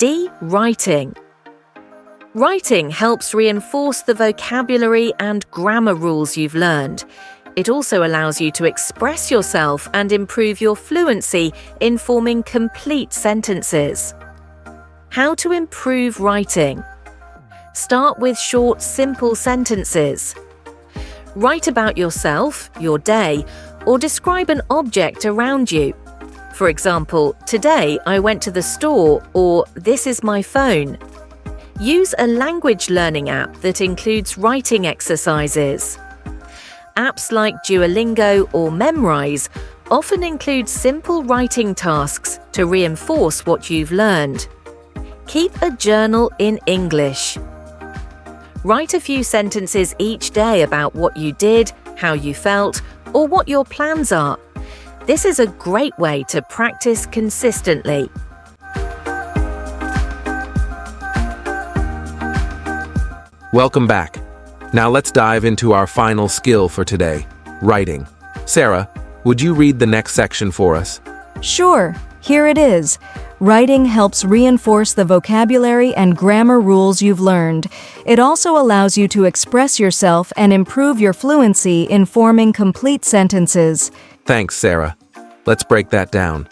D. Writing. Writing helps reinforce the vocabulary and grammar rules you've learned. It also allows you to express yourself and improve your fluency in forming complete sentences. How to improve writing? Start with short, simple sentences. Write about yourself, your day, or describe an object around you. For example, today I went to the store, or this is my phone. Use a language learning app that includes writing exercises. Apps like Duolingo or Memrise often include simple writing tasks to reinforce what you've learned. Keep a journal in English. Write a few sentences each day about what you did, how you felt, or what your plans are. This is a great way to practice consistently. Welcome back. Now let's dive into our final skill for today, writing. Sarah, would you read the next section for us? Sure, here it is. Writing helps reinforce the vocabulary and grammar rules you've learned. It also allows you to express yourself and improve your fluency in forming complete sentences. Thanks, Sarah. Let's break that down.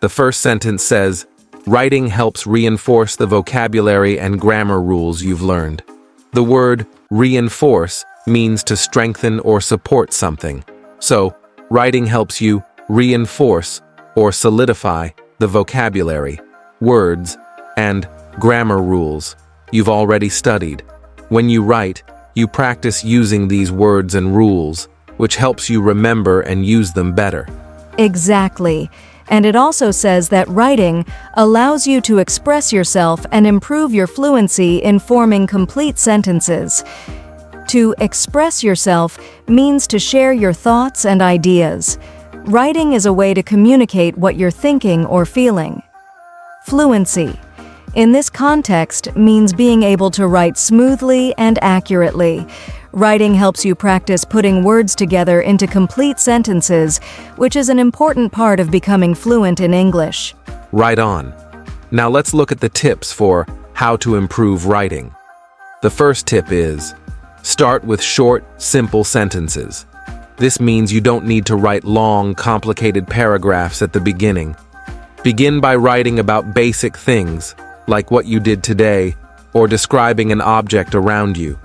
The first sentence says, writing helps reinforce the vocabulary and grammar rules you've learned. The word reinforce means to strengthen or support something. So, writing helps you reinforce or solidify the vocabulary, words, and grammar rules you've already studied. When you write, you practice using these words and rules, which helps you remember and use them better. Exactly. And it also says that writing allows you to express yourself and improve your fluency in forming complete sentences. To express yourself means to share your thoughts and ideas. Writing is a way to communicate what you're thinking or feeling. Fluency, in this context, means being able to write smoothly and accurately. Writing helps you practice putting words together into complete sentences, which is an important part of becoming fluent in English. Right on. Now let's look at the tips for how to improve writing. The first tip is, start with short, simple sentences. This means you don't need to write long, complicated paragraphs at the beginning. Begin by writing about basic things, like what you did today, or describing an object around you.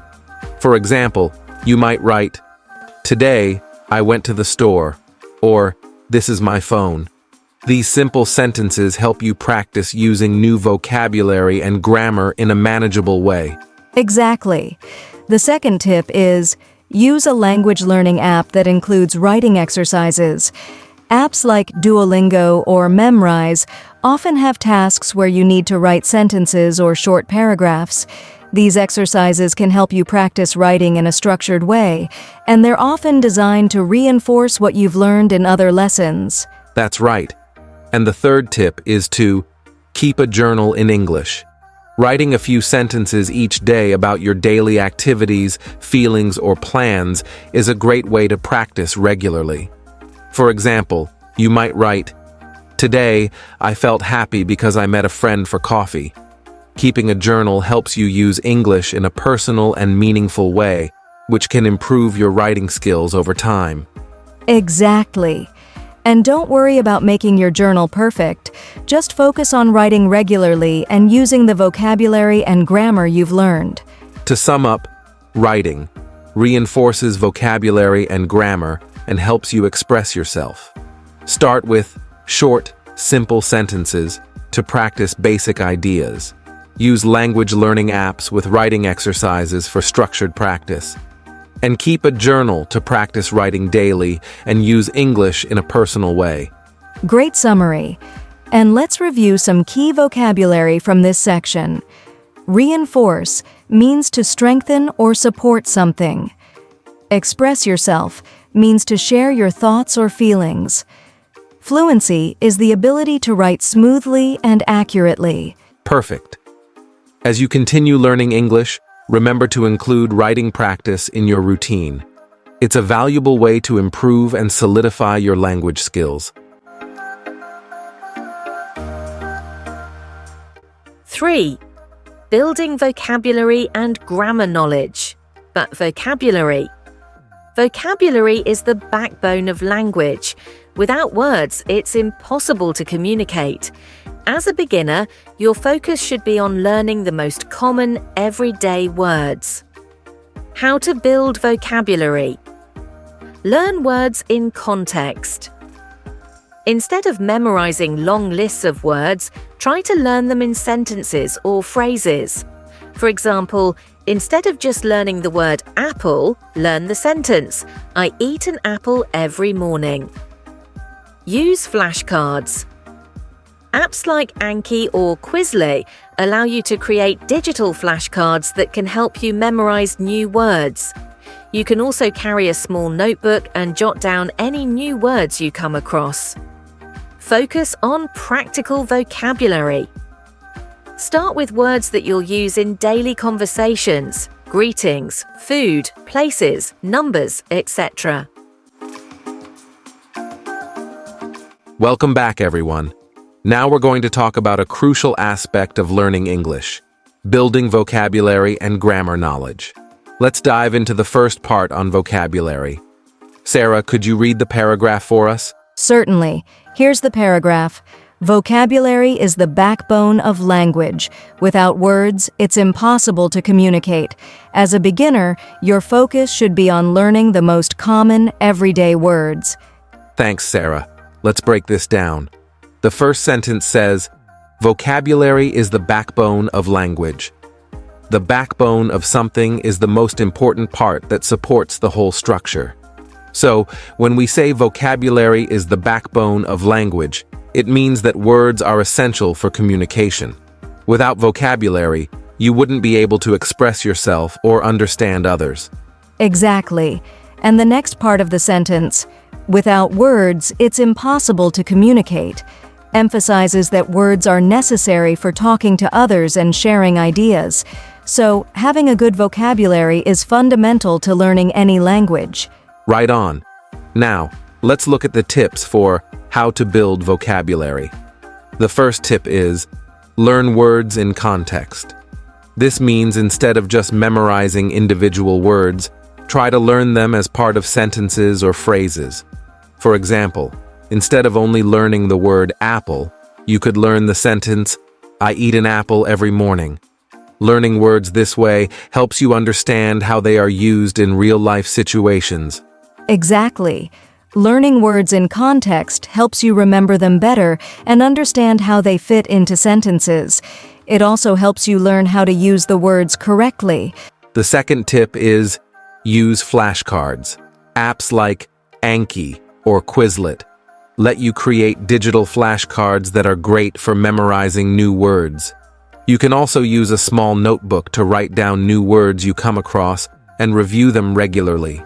For example, you might write, today, I went to the store, or this is my phone. These simple sentences help you practice using new vocabulary and grammar in a manageable way. Exactly. The second tip is, use a language learning app that includes writing exercises. Apps like Duolingo or Memrise often have tasks where you need to write sentences or short paragraphs. These exercises can help you practice writing in a structured way, and they're often designed to reinforce what you've learned in other lessons. That's right. And the third tip is to keep a journal in English. Writing a few sentences each day about your daily activities, feelings, or plans is a great way to practice regularly. For example, you might write, today, I felt happy because I met a friend for coffee. Keeping a journal helps you use English in a personal and meaningful way, which can improve your writing skills over time. Exactly. And don't worry about making your journal perfect. Just focus on writing regularly and using the vocabulary and grammar you've learned. To sum up, writing reinforces vocabulary and grammar and helps you express yourself. Start with short, simple sentences to practice basic ideas. Use language learning apps with writing exercises for structured practice. And keep a journal to practice writing daily and use English in a personal way. Great summary. And let's review some key vocabulary from this section. Reinforce means to strengthen or support something. Express yourself means to share your thoughts or feelings. Fluency is the ability to write smoothly and accurately. Perfect. As you continue learning English, remember to include writing practice in your routine. It's a valuable way to improve and solidify your language skills. 3. Building vocabulary and grammar knowledge. But vocabulary. Vocabulary is the backbone of language. Without words, it's impossible to communicate. As a beginner, your focus should be on learning the most common, everyday words. How to build vocabulary. Learn words in context. Instead of memorizing long lists of words, try to learn them in sentences or phrases. For example, instead of just learning the word apple, learn the sentence, I eat an apple every morning. Use flashcards. Apps like Anki or Quizlet allow you to create digital flashcards that can help you memorize new words. You can also carry a small notebook and jot down any new words you come across. Focus on practical vocabulary. Start with words that you'll use in daily conversations, greetings, food, places, numbers, etc. Welcome back, everyone. Now we're going to talk about a crucial aspect of learning English, building vocabulary and grammar knowledge. Let's dive into the first part on vocabulary. Sarah, could you read the paragraph for us? Certainly. Here's the paragraph. Vocabulary is the backbone of language. Without words, it's impossible to communicate. As a beginner, your focus should be on learning the most common, everyday words. Thanks, Sarah. Let's break this down. The first sentence says, vocabulary is the backbone of language. The backbone of something is the most important part that supports the whole structure. So, when we say vocabulary is the backbone of language, it means that words are essential for communication. Without vocabulary, you wouldn't be able to express yourself or understand others. Exactly. And the next part of the sentence, without words, it's impossible to communicate, emphasizes that words are necessary for talking to others and sharing ideas. So, having a good vocabulary is fundamental to learning any language. Right on. Now, let's look at the tips for how to build vocabulary. The first tip is, learn words in context. This means instead of just memorizing individual words, try to learn them as part of sentences or phrases. For example, instead of only learning the word apple, you could learn the sentence, I eat an apple every morning. Learning words this way helps you understand how they are used in real-life situations. Exactly. Learning words in context helps you remember them better and understand how they fit into sentences. It also helps you learn how to use the words correctly. The second tip is use flashcards. Apps like Anki or Quizlet let you create digital flashcards that are great for memorizing new words. You can also use a small notebook to write down new words you come across and review them regularly.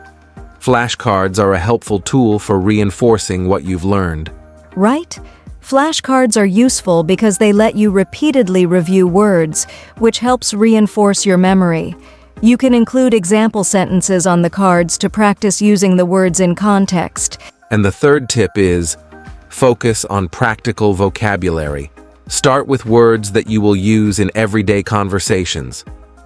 Flashcards are a helpful tool for reinforcing what you've learned. Right? Flashcards are useful because they let you repeatedly review words, which helps reinforce your memory. You can include example sentences on the cards to practice using the words in context. And the third tip is focus on practical vocabulary. Start with words that you will use in everyday conversations.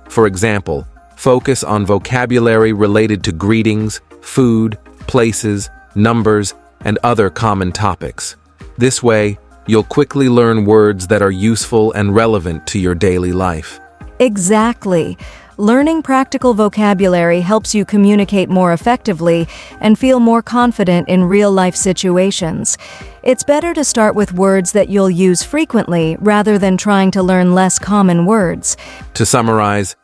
For example, focus on vocabulary related to greetings, food, places, numbers, and other common topics. This way, you'll quickly learn words that are useful and relevant to your daily life. Exactly. Learning practical vocabulary helps you communicate more effectively and feel more confident in real-life situations. It's better to start with words that you'll use frequently rather than trying to learn less common words. To summarize,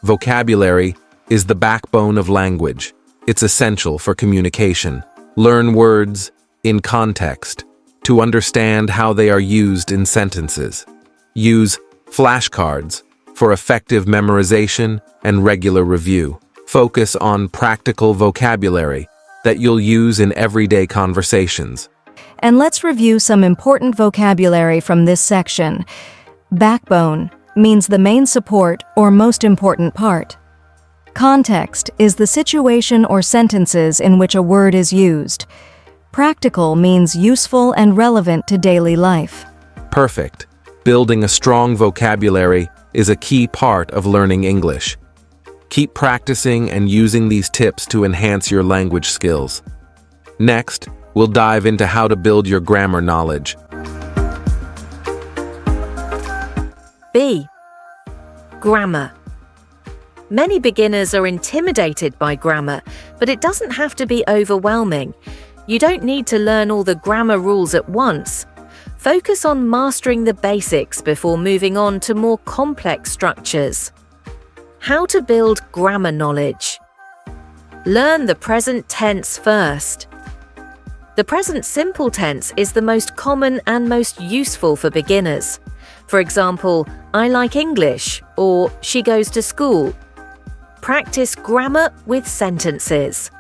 vocabulary is the backbone of language. It's essential for communication. Learn words in context to understand how they are used in sentences. Use flashcards for effective memorization and regular review. Focus on practical vocabulary that you'll use in everyday conversations. And let's review some important vocabulary from this section. Backbone means the main support or most important part. Context is the situation or sentences in which a word is used. Practical means useful and relevant to daily life. Perfect. Building a strong vocabulary is a key part of learning English. Keep practicing and using these tips to enhance your language skills. Next, we'll dive into how to build your grammar knowledge. B. Grammar. Many beginners are intimidated by grammar, but it doesn't have to be overwhelming. You don't need to learn all the grammar rules at once. Focus on mastering the basics before moving on to more complex structures. How to build grammar knowledge. Learn the present tense first. The present simple tense is the most common and most useful for beginners. For example, I like English, or she goes to school. Practice grammar with sentences.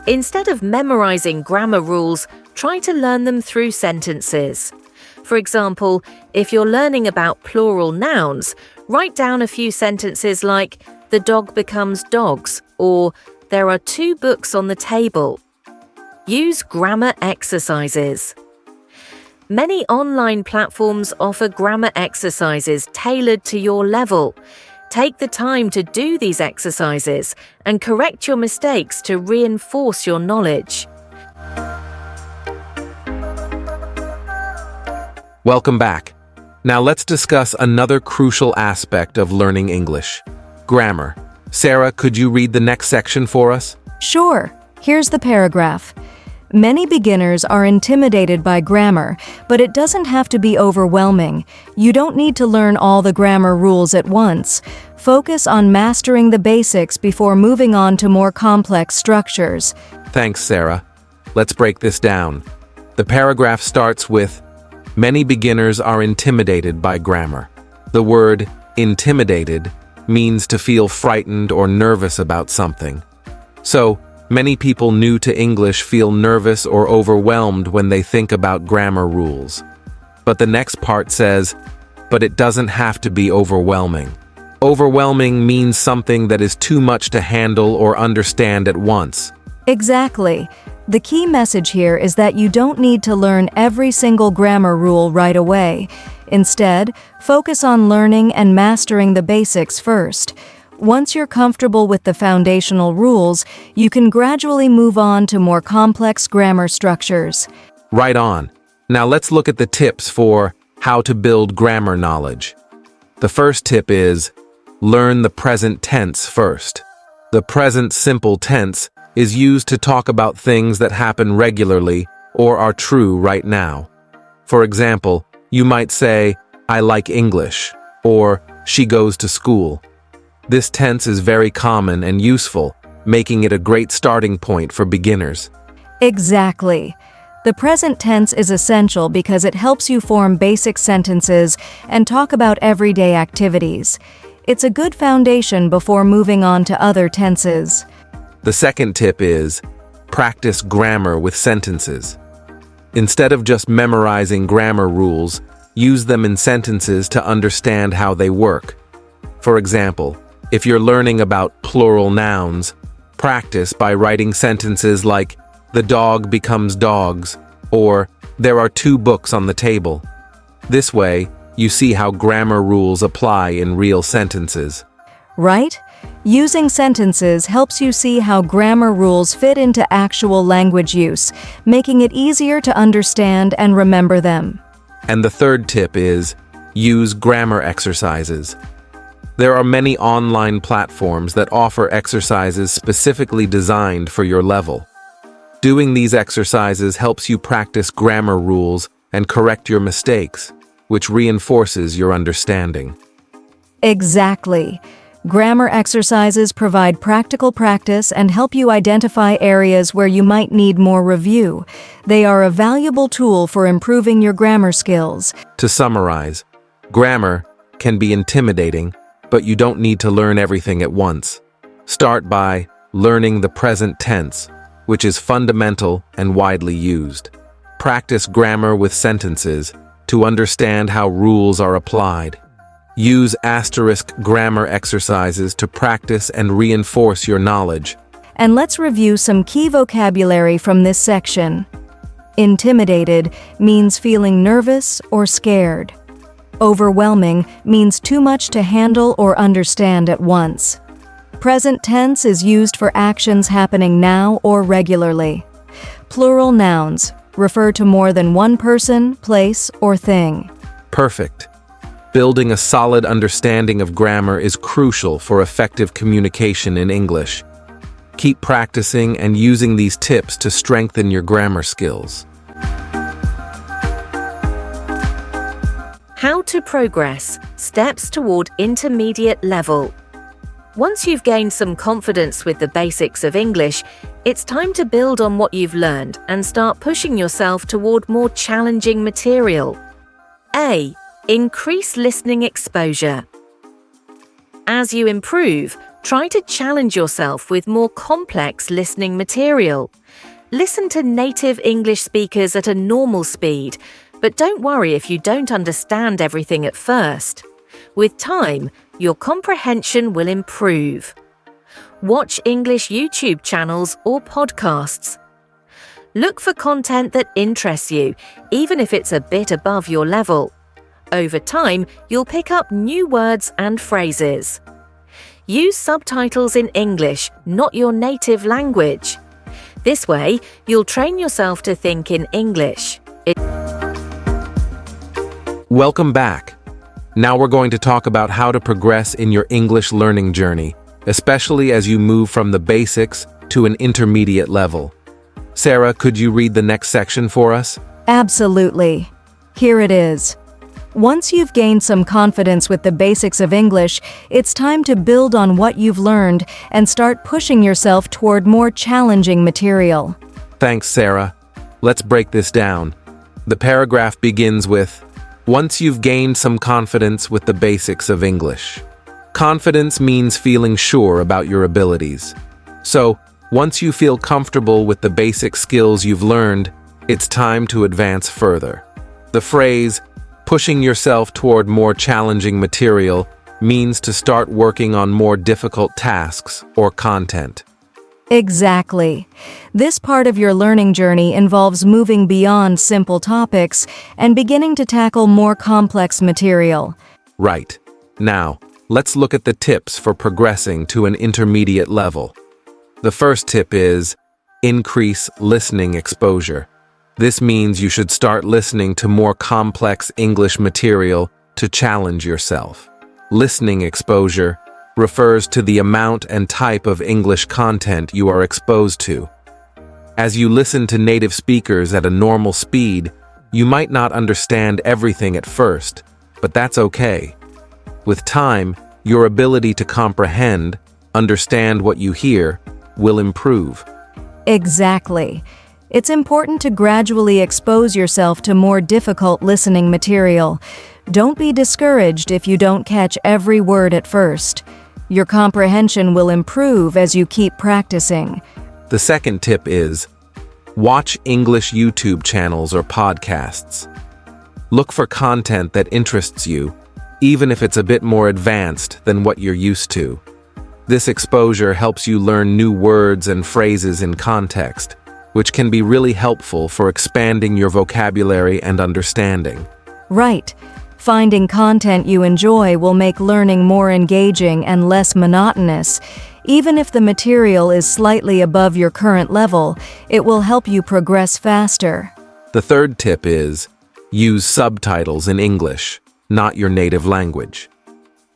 Instead of memorizing grammar rules, try to learn them through sentences. For example, if you're learning about plural nouns, write down a few sentences like, "The dog becomes dogs," or "There are 2 books on the table." Use grammar exercises. Many online platforms offer grammar exercises tailored to your level. Take the time to do these exercises and correct your mistakes to reinforce your knowledge. Welcome back. Now let's discuss another crucial aspect of learning English: grammar. Sarah, could you read the next section for us? Sure. Here's the paragraph. Many beginners are intimidated by grammar, but it doesn't have to be overwhelming. You don't need to learn all the grammar rules at once. Focus on mastering the basics before moving on to more complex structures. Thanks, Sarah. Let's break this down. The paragraph starts with, "Many beginners are intimidated by grammar." The word intimidated means to feel frightened or nervous about something. So, many people new to English feel nervous or overwhelmed when they think about grammar rules. But the next part says, "But it doesn't have to be overwhelming." Overwhelming means something that is too much to handle or understand at once. Exactly. The key message here is that you don't need to learn every single grammar rule right away. Instead, focus on learning and mastering the basics first. Once you're comfortable with the foundational rules, you can gradually move on to more complex grammar structures. Right on. Now let's look at the tips for how to build grammar knowledge. The first tip is, learn the present tense first. The present simple tense is used to talk about things that happen regularly or are true right now. For example, you might say, "I like English," or "She goes to school." This tense is very common and useful, making it a great starting point for beginners. Exactly. The present tense is essential because it helps you form basic sentences and talk about everyday activities. It's a good foundation before moving on to other tenses. The second tip is, practice grammar with sentences. Instead of just memorizing grammar rules, use them in sentences to understand how they work. For example, if you're learning about plural nouns, practice by writing sentences like, "The dog becomes dogs," or "There are 2 books on the table." This way, you see how grammar rules apply in real sentences. Right? Using sentences helps you see how grammar rules fit into actual language use, making it easier to understand and remember them. And the third tip is, use grammar exercises. There are many online platforms that offer exercises specifically designed for your level. Doing these exercises helps you practice grammar rules and correct your mistakes, which reinforces your understanding. Exactly. Grammar exercises provide practical practice and help you identify areas where you might need more review. They are a valuable tool for improving your grammar skills. To summarize, grammar can be intimidating, but you don't need to learn everything at once. Start by learning the present tense, which is fundamental and widely used. Practice grammar with sentences to understand how rules are applied. Use asterisk grammar exercises to practice and reinforce your knowledge. And let's review some key vocabulary from this section. Intimidated means feeling nervous or scared. Overwhelming means too much to handle or understand at once. Present tense is used for actions happening now or regularly. Plural nouns refer to more than one person, place, or thing. Perfect. Building a solid understanding of grammar is crucial for effective communication in English. Keep practicing and using these tips to strengthen your grammar skills. How to progress. Steps toward intermediate level. Once you've gained some confidence with the basics of English, it's time to build on what you've learned and start pushing yourself toward more challenging material. A. Increase listening exposure. As you improve, try to challenge yourself with more complex listening material. Listen to native English speakers at a normal speed, but don't worry if you don't understand everything at first. With time, your comprehension will improve. Watch English YouTube channels or podcasts. Look for content that interests you, even if it's a bit above your level. Over time, you'll pick up new words and phrases. Use subtitles in English, not your native language. This way, you'll train yourself to think in English. Welcome back. Now we're going to talk about how to progress in your English learning journey, especially as you move from the basics to an intermediate level. Sarah, could you read the next section for us? Absolutely. Here it is. Once you've gained some confidence with the basics of English, it's time to build on what you've learned and start pushing yourself toward more challenging material. Thanks, Sarah. Let's break this down. The paragraph begins with, once you've gained some confidence with the basics of English. Confidence means feeling sure about your abilities. So, once you feel comfortable with the basic skills you've learned, it's time to advance further. The phrase, pushing yourself toward more challenging material, means to start working on more difficult tasks or content. Exactly. This part of your learning journey involves moving beyond simple topics and beginning to tackle more complex material. Right. Now, let's look at the tips for progressing to an intermediate level. The first tip is, increase listening exposure. This means you should start listening to more complex English material to challenge yourself. Listening exposure refers to the amount and type of English content you are exposed to. As you listen to native speakers at a normal speed, you might not understand everything at first, but that's okay. With time, your ability to comprehend, understand what you hear, will improve. Exactly. It's important to gradually expose yourself to more difficult listening material. Don't be discouraged if you don't catch every word at first. Your comprehension will improve as you keep practicing. The second tip is, watch English YouTube channels or podcasts. Look for content that interests you, even if it's a bit more advanced than what you're used to. This exposure helps you learn new words and phrases in context, which can be really helpful for expanding your vocabulary and understanding. Right. Finding content you enjoy will make learning more engaging and less monotonous. Even if the material is slightly above your current level, it will help you progress faster. The third tip is, use subtitles in English, not your native language.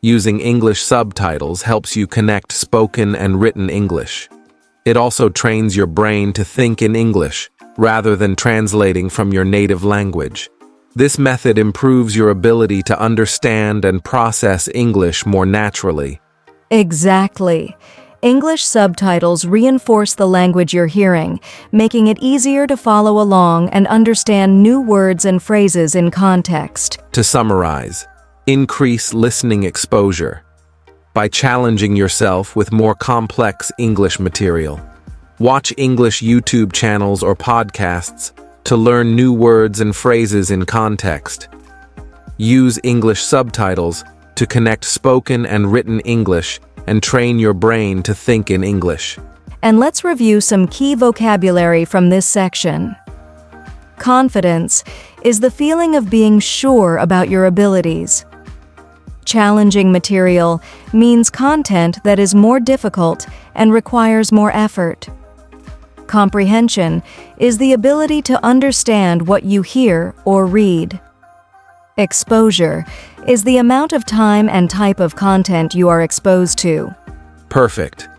Using English subtitles helps you connect spoken and written English. It also trains your brain to think in English, rather than translating from your native language. This method improves your ability to understand and process English more naturally. Exactly. English subtitles reinforce the language you're hearing, making it easier to follow along and understand new words and phrases in context. To summarize, increase listening exposure by challenging yourself with more complex English material. Watch English YouTube channels or podcasts to learn new words and phrases in context. Use English subtitles to connect spoken and written English and train your brain to think in English. And let's review some key vocabulary from this section. Confidence is the feeling of being sure about your abilities. Challenging material means content that is more difficult and requires more effort. Comprehension is the ability to understand what you hear or read. Exposure is the amount of time and type of content you are exposed to. Perfect.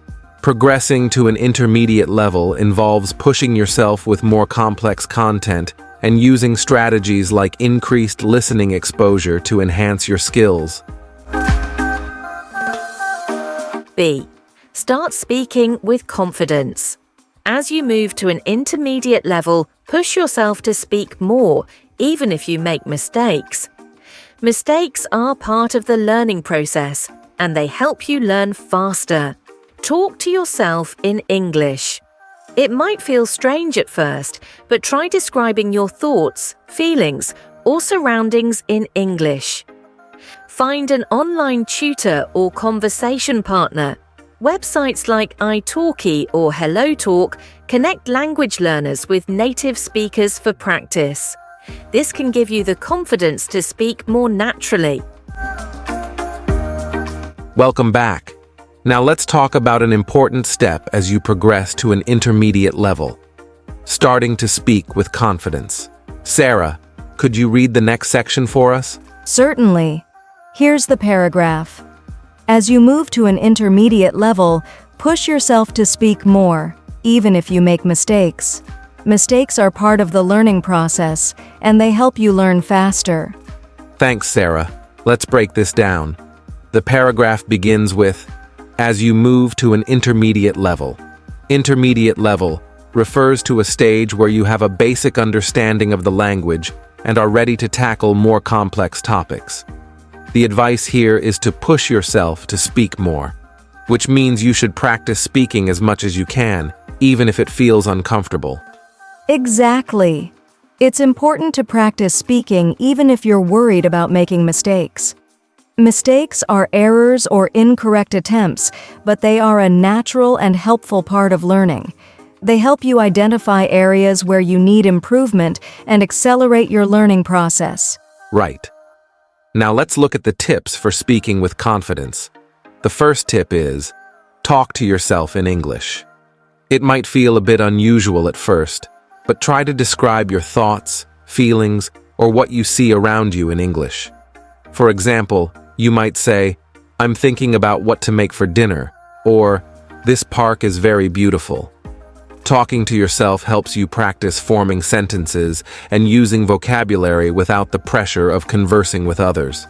Progressing to an intermediate level involves pushing yourself with more complex content and using strategies like increased listening exposure to enhance your skills. B. Start speaking with confidence. As you move to an intermediate level, push yourself to speak more, even if you make mistakes. Mistakes are part of the learning process, and they help you learn faster. Talk to yourself in English. It might feel strange at first, but try describing your thoughts, feelings, or surroundings in English. Find an online tutor or conversation partner. Websites like italki or HelloTalk connect language learners with native speakers for practice. This can give you the confidence to speak more naturally. Welcome back. Now let's talk about an important step as you progress to an intermediate level. Starting to speak with confidence. Sarah, could you read the next section for us? Certainly. Here's the paragraph. As you move to an intermediate level, push yourself to speak more, even if you make mistakes. Mistakes are part of the learning process, and they help you learn faster. Thanks, Sarah. Let's break this down. The paragraph begins with, as you move to an intermediate level. Intermediate level refers to a stage where you have a basic understanding of the language and are ready to tackle more complex topics. The advice here is to push yourself to speak more, which means you should practice speaking as much as you can, even if it feels uncomfortable. Exactly. It's important to practice speaking even if you're worried about making mistakes. Mistakes are errors or incorrect attempts, but they are a natural and helpful part of learning. They help you identify areas where you need improvement and accelerate your learning process. Right. Now let's look at the tips for speaking with confidence. The first tip is, talk to yourself in English. It might feel a bit unusual at first, but try to describe your thoughts, feelings, or what you see around you in English. For example, you might say, I'm thinking about what to make for dinner, or this park is very beautiful. Talking to yourself helps you practice forming sentences and using vocabulary without the pressure of conversing with others.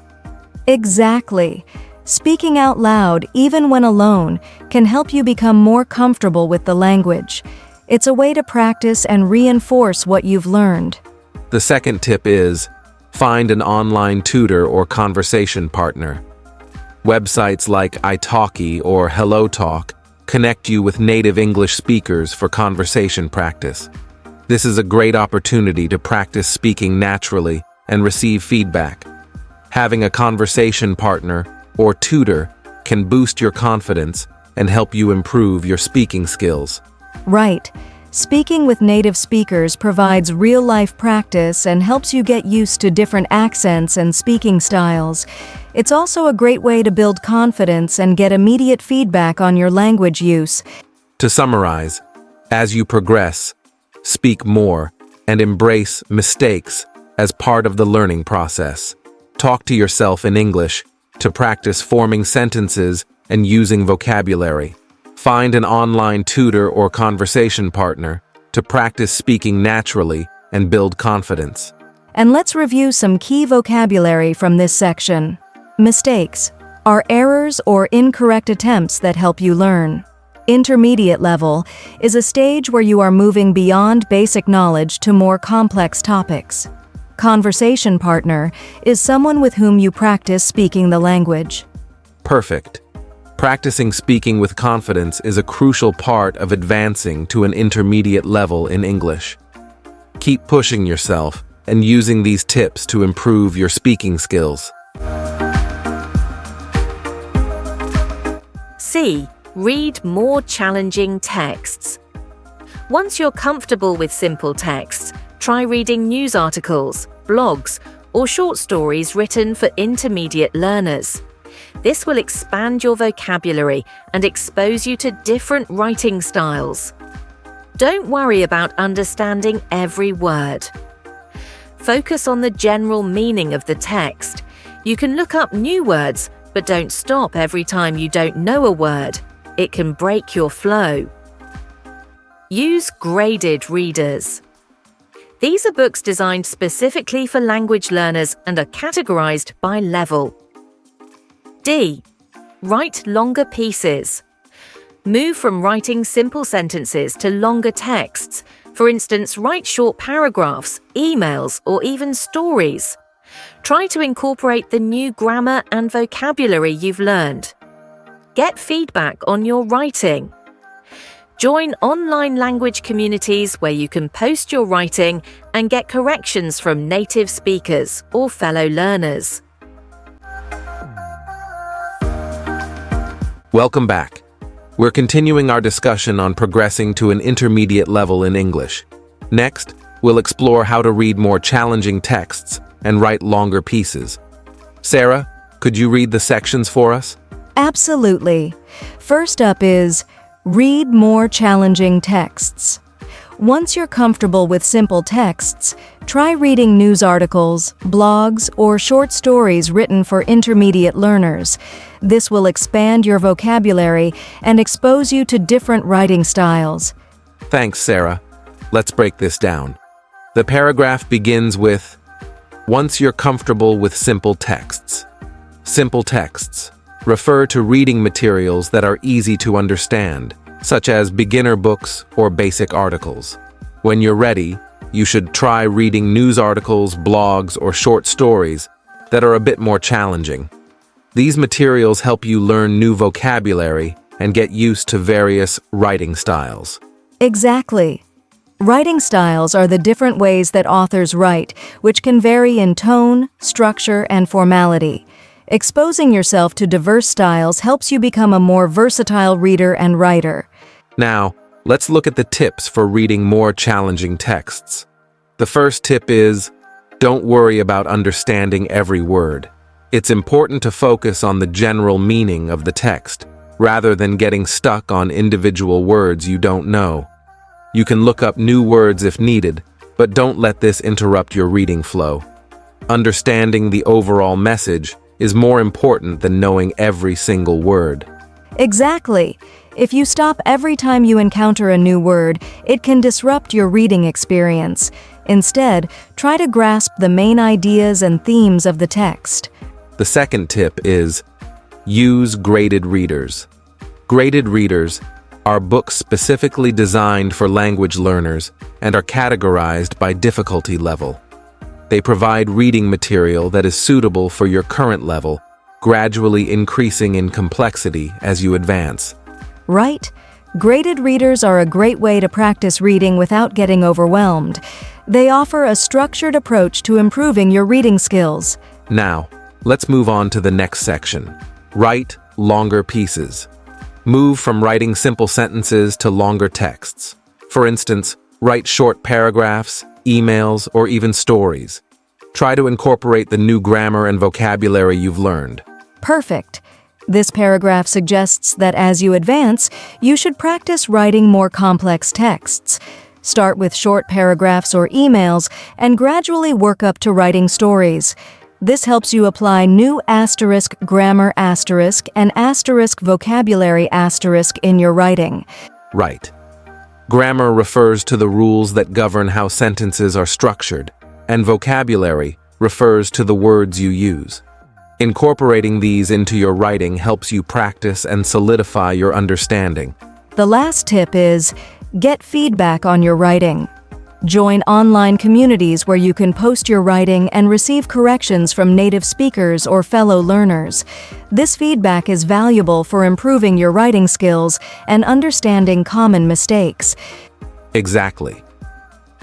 Exactly. Speaking out loud, even when alone, can help you become more comfortable with the language. It's a way to practice and reinforce what you've learned. The second tip is, find an online tutor or conversation partner. Websites like italki or HelloTalk connect you with native English speakers for conversation practice. This is a great opportunity to practice speaking naturally and receive feedback. Having a conversation partner or tutor can boost your confidence and help you improve your speaking skills. Right. Speaking with native speakers provides real-life practice and helps you get used to different accents and speaking styles. It's also a great way to build confidence and get immediate feedback on your language use. To summarize, as you progress, speak more and embrace mistakes as part of the learning process. Talk to yourself in English to practice forming sentences and using vocabulary. Find an online tutor or conversation partner to practice speaking naturally and build confidence. And let's review some key vocabulary from this section. Mistakes are errors or incorrect attempts that help you learn. Intermediate level is a stage where you are moving beyond basic knowledge to more complex topics. Conversation partner is someone with whom you practice speaking the language. Perfect. Practicing speaking with confidence is a crucial part of advancing to an intermediate level in English. Keep pushing yourself and using these tips to improve your speaking skills. C. Read more challenging texts. Once you're comfortable with simple texts, Try reading news articles, blogs, or short stories written for intermediate learners. This will expand your vocabulary and expose you to different writing styles. Don't worry about understanding every word. Focus on the general meaning of the text. You can look up new words, but don't stop every time you don't know a word. It can break your flow. Use graded readers. These are books designed specifically for language learners and are categorized by level. D. Write longer pieces. Move from writing simple sentences to longer texts. For instance, write short paragraphs, emails, or even stories. Try to incorporate the new grammar and vocabulary you've learned. Get feedback on your writing. Join online language communities where you can post your writing and get corrections from native speakers or fellow learners. Welcome back. We're continuing our discussion on progressing to an intermediate level in English. Next, we'll explore how to read more challenging texts and write longer pieces. Sarah, could you read the sections for us? Absolutely. First up is read more challenging texts. Once you're comfortable with simple texts, try reading news articles, blogs, or short stories written for intermediate learners. This will expand your vocabulary and expose you to different writing styles. Thanks, Sarah. Let's break this down. The paragraph begins with, once you're comfortable with simple texts. Simple texts refer to reading materials that are easy to understand, such as beginner books or basic articles. When you're ready, you should try reading news articles, blogs, or short stories that are a bit more challenging. These materials help you learn new vocabulary and get used to various writing styles. Exactly. Writing styles are the different ways that authors write, which can vary in tone, structure, and formality. Exposing yourself to diverse styles helps you become a more versatile reader and writer. Now, let's look at the tips for reading more challenging texts. The first tip is, don't worry about understanding every word. It's important to focus on the general meaning of the text, rather than getting stuck on individual words you don't know. You can look up new words if needed, but don't let this interrupt your reading flow. Understanding the overall message is more important than knowing every single word. Exactly. If you stop every time you encounter a new word, it can disrupt your reading experience. Instead, try to grasp the main ideas and themes of the text. The second tip is, use graded readers. Graded readers are books specifically designed for language learners and are categorized by difficulty level. They provide reading material that is suitable for your current level, gradually increasing in complexity as you advance. Right? Graded readers are a great way to practice reading without getting overwhelmed. They offer a structured approach to improving your reading skills. Now, let's move on to the next section. Write longer pieces. Move from writing simple sentences to longer texts. For instance, write short paragraphs, emails, or even stories. Try to incorporate the new grammar and vocabulary you've learned. Perfect. This paragraph suggests that as you advance, you should practice writing more complex texts. Start with short paragraphs or emails and gradually work up to writing stories. This helps you apply new asterisk grammar asterisk and asterisk vocabulary asterisk in your writing. Right. Grammar refers to the rules that govern how sentences are structured, and vocabulary refers to the words you use. Incorporating these into your writing helps you practice and solidify your understanding. The last tip is, get feedback on your writing. Join online communities where you can post your writing and receive corrections from native speakers or fellow learners. This feedback is valuable for improving your writing skills and understanding common mistakes. Exactly.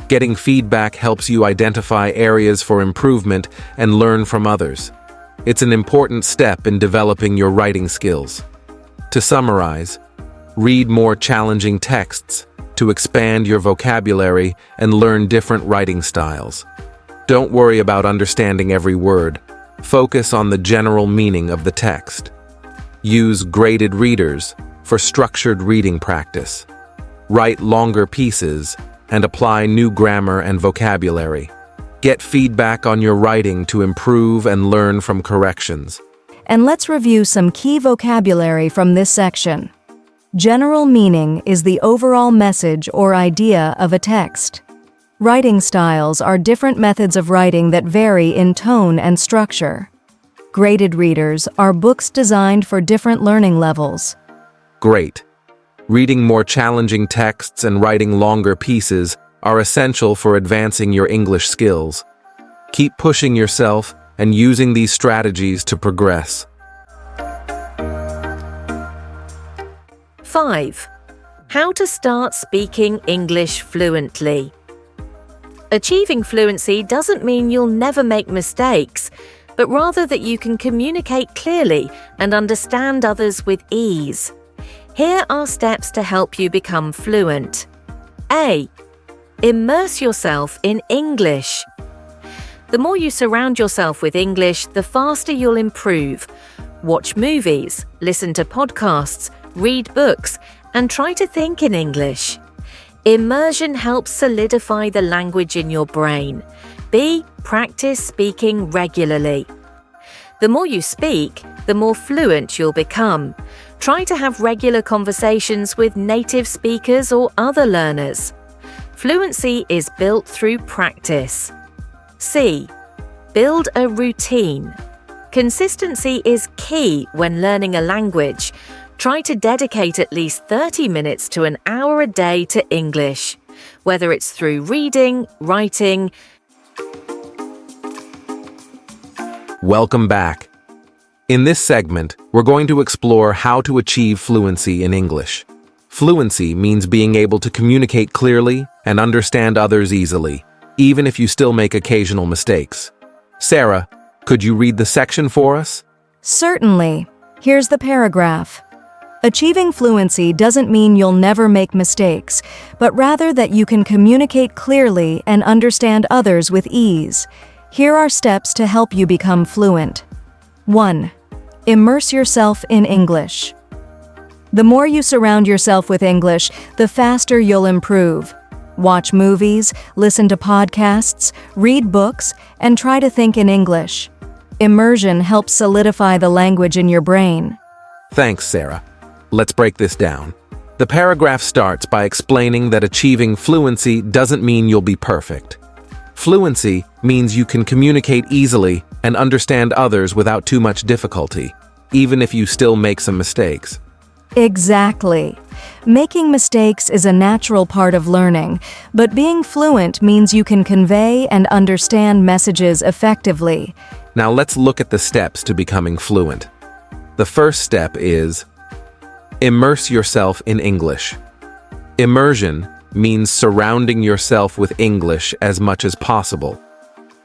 Getting feedback helps you identify areas for improvement and learn from others. It's an important step in developing your writing skills. To summarize, read more challenging texts, to expand your vocabulary and learn different writing styles. Don't worry about understanding every word. Focus on the general meaning of the text. Use graded readers for structured reading practice. Write longer pieces and apply new grammar and vocabulary. Get feedback on your writing to improve and learn from corrections. And let's review some key vocabulary from this section. General meaning is the overall message or idea of a text. Writing styles are different methods of writing that vary in tone and structure. Graded readers are books designed for different learning levels. Great. Reading more challenging texts and writing longer pieces are essential for advancing your English skills. Keep pushing yourself and using these strategies to progress. 5. How to start speaking English fluently. Achieving fluency doesn't mean you'll never make mistakes, but rather that you can communicate clearly and understand others with ease. Here are steps to help you become fluent. A. Immerse yourself in English. The more you surround yourself with English, the faster you'll improve. Watch movies, listen to podcasts, read books, and try to think in English. Immersion helps solidify the language in your brain. B. Practice speaking regularly. The more you speak, the more fluent you'll become. Try to have regular conversations with native speakers or other learners. Fluency is built through practice. C. Build a routine. Consistency is key when learning a language. Try to dedicate at least 30 minutes to an hour a day to English, whether it's through reading, writing. Welcome back. In this segment, we're going to explore how to achieve fluency in English. Fluency means being able to communicate clearly and understand others easily, even if you still make occasional mistakes. Sarah, could you read the section for us? Certainly. Here's the paragraph. Achieving fluency doesn't mean you'll never make mistakes, but rather that you can communicate clearly and understand others with ease. Here are steps to help you become fluent. 1. Immerse yourself in English. The more you surround yourself with English, the faster you'll improve. Watch movies, listen to podcasts, read books, and try to think in English. Immersion helps solidify the language in your brain. Thanks, Sarah. Let's break this down. The paragraph starts by explaining that achieving fluency doesn't mean you'll be perfect. Fluency means you can communicate easily and understand others without too much difficulty, even if you still make some mistakes. Exactly. Making mistakes is a natural part of learning, but being fluent means you can convey and understand messages effectively. Now let's look at the steps to becoming fluent. The first step is immerse yourself in English. Immersion means surrounding yourself with English as much as possible.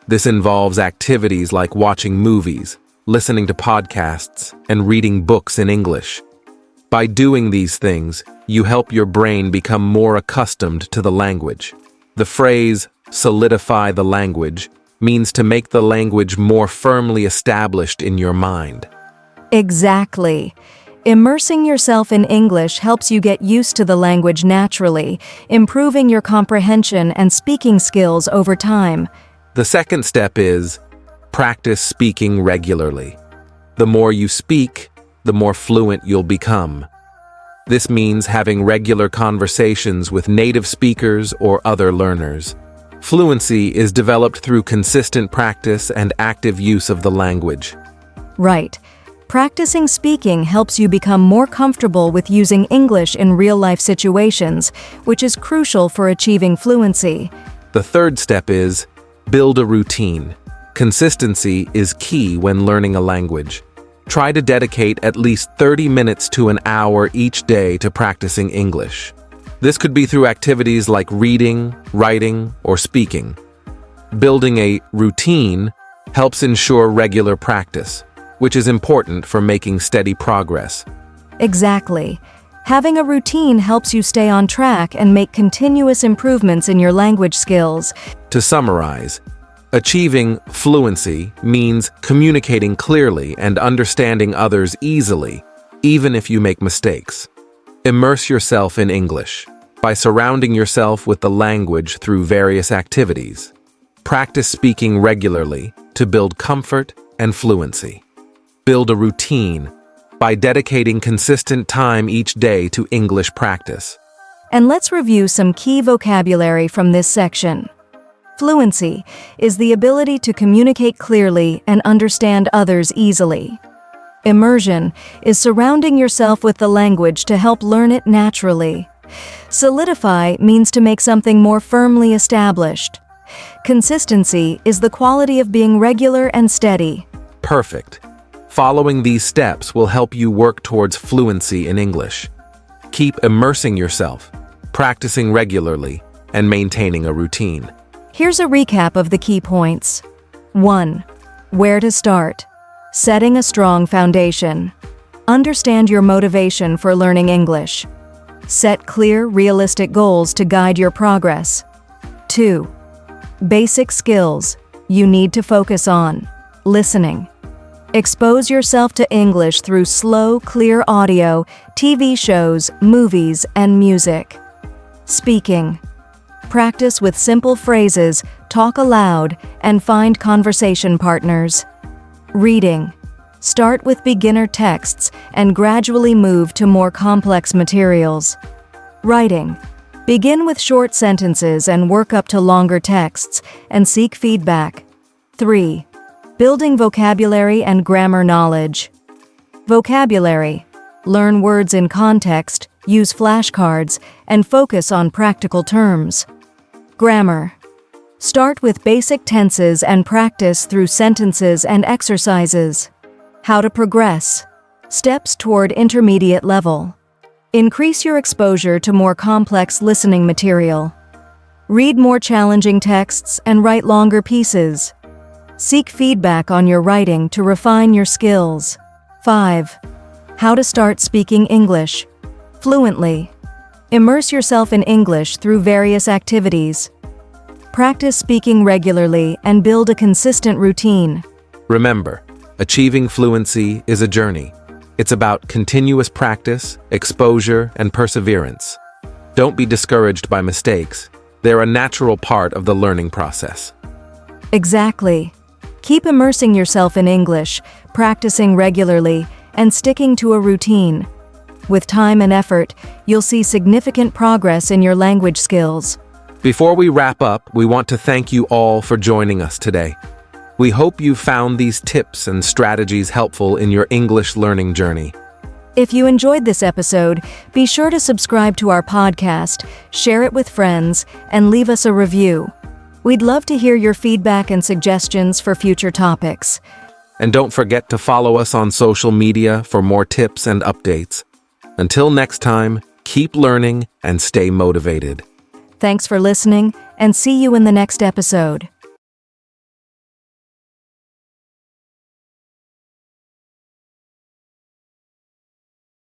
This involves activities like watching movies, listening to podcasts, and reading books in English. By doing these things, you help your brain become more accustomed to the language. The phrase, solidify the language, means to make the language more firmly established in your mind. Exactly. Immersing yourself in English helps you get used to the language naturally, improving your comprehension and speaking skills over time. The second step is practice speaking regularly. The more you speak, the more fluent you'll become. This means having regular conversations with native speakers or other learners. Fluency is developed through consistent practice and active use of the language. Right. Practicing speaking helps you become more comfortable with using English in real-life situations, which is crucial for achieving fluency. The third step is build a routine. Consistency is key when learning a language. Try to dedicate at least 30 minutes to an hour each day to practicing English. This could be through activities like reading, writing, or speaking. Building a routine helps ensure regular practice, which is important for making steady progress. Exactly. Having a routine helps you stay on track and make continuous improvements in your language skills. To summarize, achieving fluency means communicating clearly and understanding others easily, even if you make mistakes. Immerse yourself in English by surrounding yourself with the language through various activities. Practice speaking regularly to build comfort and fluency. Build a routine by dedicating consistent time each day to English practice. And let's review some key vocabulary from this section. Fluency is the ability to communicate clearly and understand others easily. Immersion is surrounding yourself with the language to help learn it naturally. Solidify means to make something more firmly established. Consistency is the quality of being regular and steady. Perfect. Following these steps will help you work towards fluency in English. Keep immersing yourself, practicing regularly, and maintaining a routine. Here's a recap of the key points. 1. Where to start. Setting a strong foundation. Understand your motivation for learning English. Set clear, realistic goals to guide your progress. 2. Basic skills you need to focus on. Listening. Expose yourself to English through slow, clear audio, TV shows, movies, and music. Speaking. Practice with simple phrases, talk aloud, and find conversation partners. Reading. Start with beginner texts and gradually move to more complex materials. Writing. Begin with short sentences and work up to longer texts, and seek feedback. 3. Building vocabulary and grammar knowledge. Vocabulary. Learn words in context, use flashcards, and focus on practical terms. Grammar. Start with basic tenses and practice through sentences and exercises. How to progress. Steps toward intermediate level. Increase your exposure to more complex listening material. Read more challenging texts and write longer pieces. Seek feedback on your writing to refine your skills. 5. How to start speaking English fluently. Immerse yourself in English through various activities. Practice speaking regularly and build a consistent routine. Remember, achieving fluency is a journey. It's about continuous practice, exposure, and perseverance. Don't be discouraged by mistakes. They're a natural part of the learning process. Exactly. Keep immersing yourself in English, practicing regularly, and sticking to a routine. With time and effort, you'll see significant progress in your language skills. Before we wrap up, we want to thank you all for joining us today. We hope you found these tips and strategies helpful in your English learning journey. If you enjoyed this episode, be sure to subscribe to our podcast, share it with friends, and leave us a review. We'd love to hear your feedback and suggestions for future topics. And don't forget to follow us on social media for more tips and updates. Until next time, keep learning and stay motivated. Thanks for listening, and see you in the next episode.